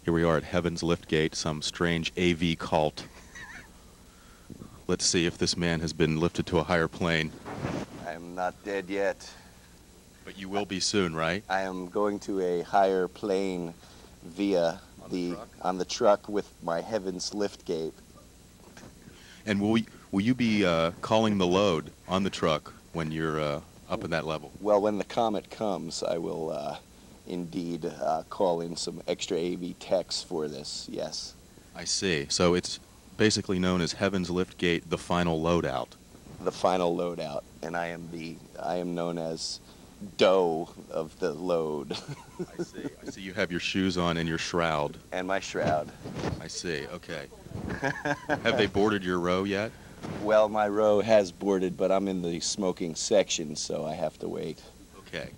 Here we are at Heaven's Liftgate, some strange AV cult. Let's see if this man has been lifted to a higher plane. I am not dead yet. But you will be soon, right? I am going to a higher plane via on the truck with my Heaven's Liftgate. And will you be calling the load on the truck when you're up at that level? Well, when the Comet comes, I will indeed call in some extra AV techs for this, yes. I see. So it's basically known as Heaven's Liftgate, the final loadout. The final loadout, and I am known as Doe of the load. I see. I see you have your shoes on and your shroud. And my shroud. I see. Okay. Have they boarded your row yet? Well, my row has boarded, but I'm in the smoking section, so I have to wait. Okay.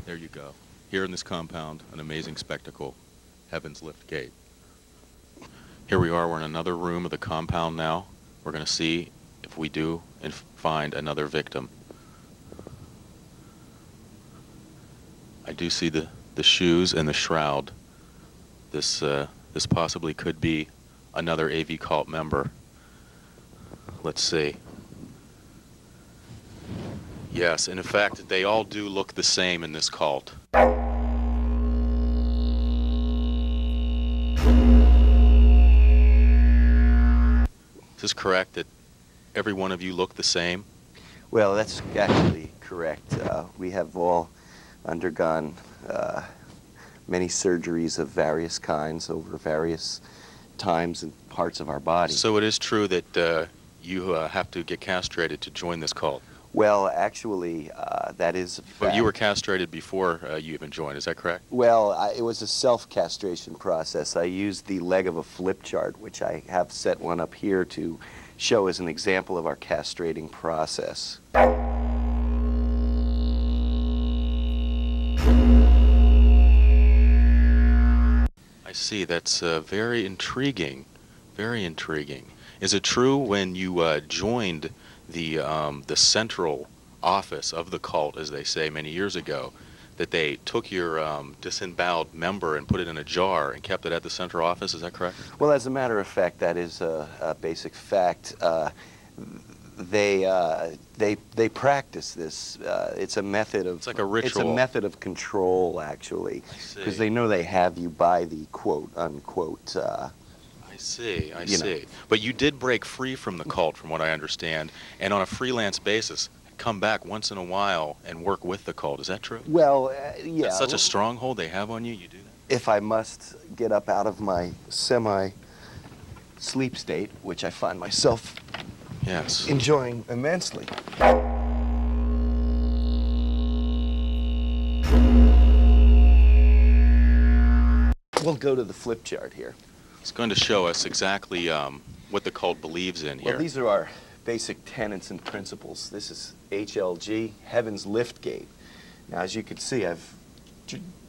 There you go. Here in this compound, an amazing spectacle, Heaven's Liftgate. Here we are, we're in another room of the compound now. We're going to see if we do and find another victim. I do see the shoes and the shroud. This possibly could be another AV cult member. Let's see. Yes, and in fact, they all do look the same in this cult. Is this correct that every one of you look the same? Well, that's actually correct. We have all undergone many surgeries of various kinds over various times and parts of our body. So it is true that you have to get castrated to join this cult? Well, actually, that is a fact. But you were castrated before you even joined, is that correct? Well, it was a self-castration process. I used the leg of a flip chart, which I have set one up here to show as an example of our castrating process. I see. That's very intriguing. Very intriguing. Is it true when you joined the central office of the cult, as they say, many years ago, that they took your disemboweled member and put it in a jar and kept it at the central office? Is that correct? Well, as a matter of fact, that is a basic fact. They practice this. It's a method of. It's like a ritual. It's a method of control, actually, because they know they have you by the quote unquote. I see. I see. But you did break free from the cult, from what I understand, and on a freelance basis, come back once in a while and work with the cult. Is that true? Well, yeah. That's such a stronghold they have on you. You do that. If I must get up out of my semi-sleep state, which I find myself enjoying immensely. We'll go to the flip chart here. It's going to show us exactly what the cult believes in here. Well, these are our basic tenets and principles. This is HLG, Heaven's Liftgate. Now, as you can see, I've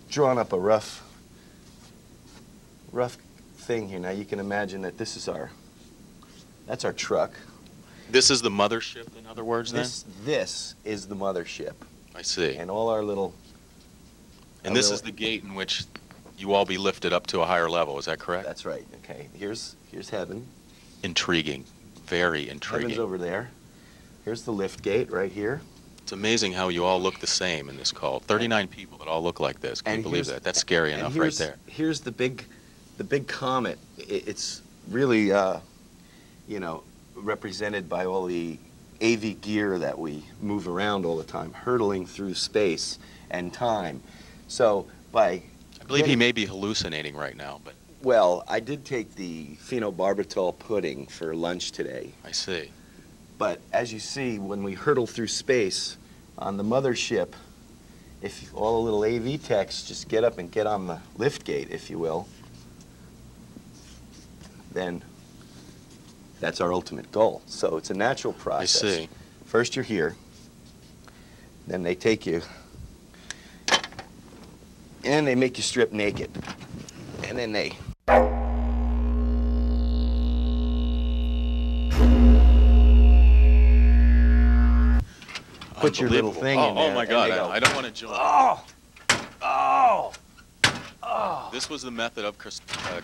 drawn up a rough thing here. Now, you can imagine that this is that's our truck. This is the mothership, in other words, then? This is the mothership. I see. And all our little... And this is the gate in which you all be lifted up to a higher level, is that correct? That's right. Okay, here's heaven. Intriguing. Very intriguing. Heaven's over there. Here's the lift gate right here. It's amazing how you all look the same in this cult. 39 people that all look like this. Can you believe that? That's scary enough right there. Here's the big Comet. It's really, represented by all the AV gear that we move around all the time, hurtling through space and time. So I believe he may be hallucinating right now, but... Well, I did take the phenobarbital pudding for lunch today. I see. But as you see, when we hurtle through space on the mothership, if all the little AV techs just get up and get on the lift gate, if you will, then that's our ultimate goal. So it's a natural process. I see. First you're here, then they take you, and they make you strip naked, and then they put your little thing in there. Oh my and God, they go, I don't want to join. Oh! Oh! Oh! This was the method of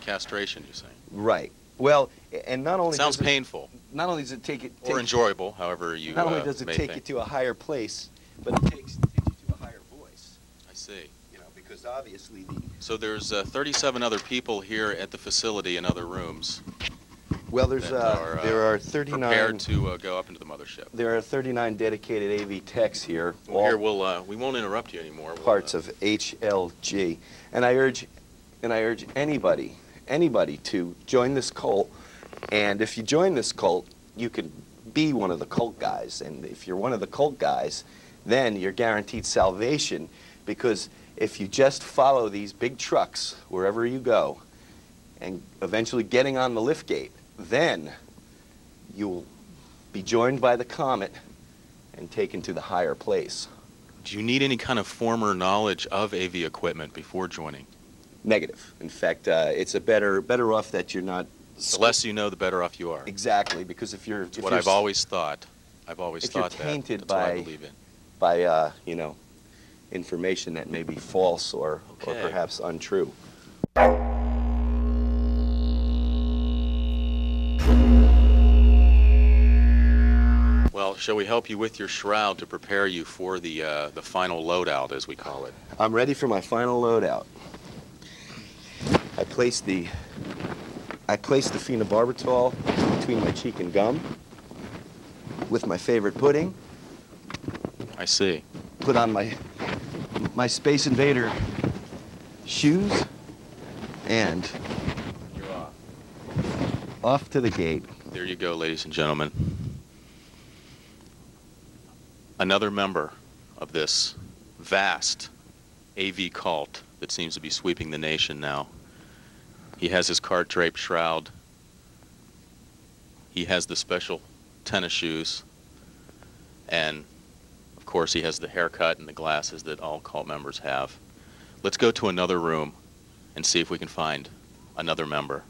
castration, you're saying? Right. Well, and not only Sounds does painful. Not only does it take it... Or enjoyable, however you Not only does it may take think. you to a higher place, but it takes you to a higher voice. I see. You know, because obviously the... So there's 37 other people here at the facility in other rooms. Well, there are 39... prepared to go up into the mothership. There are 39 dedicated AV techs here. Well, here we won't interrupt you anymore. Parts of HLG, and I urge anybody to join this cult. And if you join this cult, you can be one of the cult guys. And if you're one of the cult guys, then you're guaranteed salvation, because if you just follow these big trucks wherever you go, and eventually getting on the lift gate, then you'll be joined by the Comet and taken to the higher place. Do you need any kind of former knowledge of AV equipment before joining? Negative. In fact, it's better off that you're not. The less you know, the better off you are. Exactly, because if you're... It's what I've always thought. I've always if you're thought tainted that. That's what I believe in. by you know, information that may be false or perhaps untrue. Well, shall we help you with your shroud to prepare you for the final loadout, as we call it? I'm ready for my final loadout. I placed the phenobarbital between my cheek and gum with my favorite pudding. I see. Put on my Space Invader shoes, and You're off. Off to the gate. There you go, ladies and gentlemen. Another member of this vast AV cult that seems to be sweeping the nation now. He has his cart-draped shroud. He has the special tennis shoes. And, of course, he has the haircut and the glasses that all cult members have. Let's go to another room and see if we can find another member